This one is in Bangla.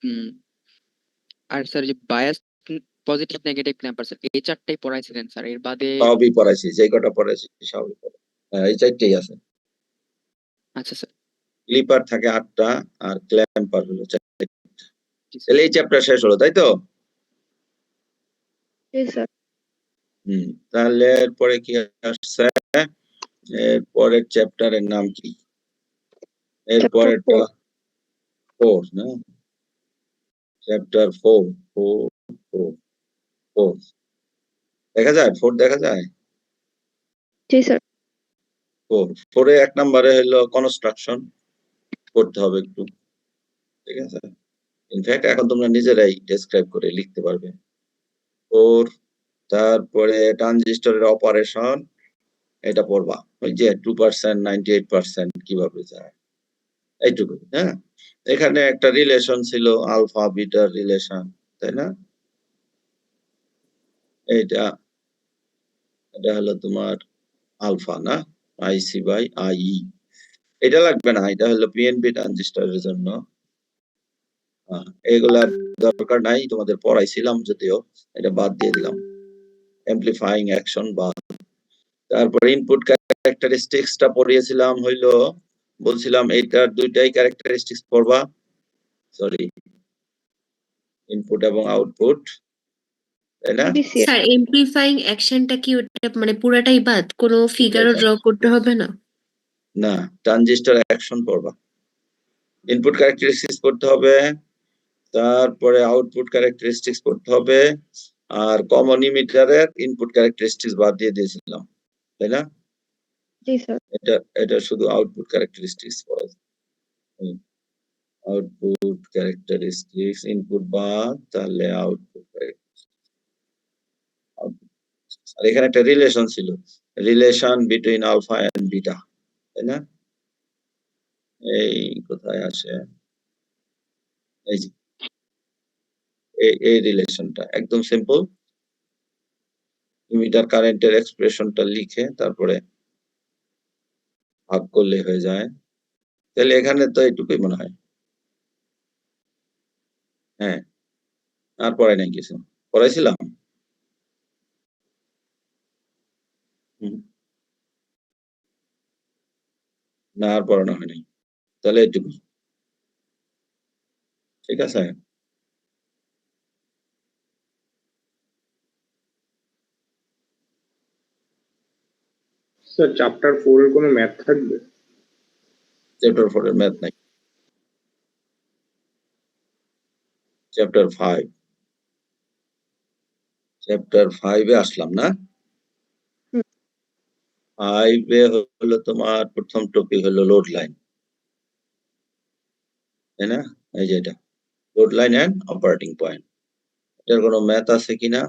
উম, আর স্যার যে বায়াস, পজিটিভ নেগেটিভ ক্ল্যাম্পার স্যার, এই চারটাই পড়াইছিলেন স্যার, এর বাদে? সবই পড়াইছি, যে কটা পড়াইছি সবই পড়াই। এই চারটেই আছে। আচ্ছা স্যার। ক্লিপার থাকে 8টা আর ক্ল্যাম্পার হলো 4টা। জি স্যার। তাহলে এই চ্যাপ্টার শেষ হলো, তাই তো? তাহলে এরপরে কি আসছে? এরপরের চ্যাপ্টারের নাম কি? এরপরেরটা 4 না? চ্যাপ্টার 4 4 4 4 দেখা যায়? 4 দেখা যায়? জি স্যার। 4 এ 1 নম্বরে হলো কনস্ট্রাকশন করতে হবে একটু, ঠিক আছে? ইনফ্যাক্ট এখন তোমরা নিজেরাই ডেসক্রাইব করে লিখতে পারবে। 4, তারপরে ট্রানজিস্টরের অপারেশন, এটা পড়বা। ওই যে 2% 98% কিভাবে যায়, এইটুকু। হ্যাঁ, এখানে একটা রিলেশন ছিল, আলফা বিটার রিলেশন, তাই না? এটা হলো তোমার আলফা না, আইসি বাই আই। এটা লাগবে না, এটা হলো পিএনপি ট্রানজিস্টরের জন্য। এগুলার দরকার নাই, তোমাদের পড়াইছিলাম যদিও, এটা বাদ দিয়ে দিলাম। অ্যামপ্লিফাইং অ্যাকশন বাদ। তারপরে ইনপুট ক্যারেক্টারিস্টিক্সটা পড়িয়েছিলাম, হইলো বলছিলাম এইটার দুইটাই ক্যারেক্টারিস্টিক্স পড়বা, সরি, ইনপুট এবং আউটপুট, তাই না? স্যার এমপ্লিফাইং অ্যাকশনটা কি ওটা মানে পুরাটাই বাদ, কোনো ফিগারও ড্র করতে হবে না? না, ট্রানজিস্টর অ্যাকশন পড়বা, ইনপুট ক্যারেক্টারিস্টিক্স পড়তে হবে, তারপরে আউটপুট ক্যারেক্টারিস্টিক্স পড়তে হবে, আর কমন ইমিটারের ইনপুট ক্যারেক্টারিস্টিক্স বাদ দিয়ে দিয়েছিলাম, তাই না? জি স্যার। এটা শুধু আউটপুট ক্যারেক্টারিস্টিক্স পড়া, আউটপুট ক্যারেক্টারিস্টিক্স, ইনপুট বাদ, তাহলে আউটপুট। আর এখানে একটা রিলেশন ছিল, relation between alpha and beta, তাই না? এই কোথায় আসে, এই যে এই রিলেশনটা একদম সিম্পল। ইমিটার কারেন্টের এক্সপ্রেশনটা লিখে তারপরে ভাগ করলে হয়ে যায়। তাহলে এখানে তো এইটুকুই মনে হয়। হ্যাঁ, আর পড়াই নাই কিছু, পড়াইছিলাম? না, আর পড়ানো হয়নি। তাহলে এইটুকু, ঠিক আছে? স্যার চ্যাপ্টার 4 এর কোনো ম্যাথ থাকবে? চ্যাপ্টার 4 এর ম্যাথ নাই। চ্যাপ্টার 5, চ্যাপ্টার 5 এ আসলাম না? 5 এ হলো তোমার প্রথম টপিক হলো লোড লাইন, তাই না? এই যে এটা load line and operating point. এটার কোনো ম্যাথ আছে কিনা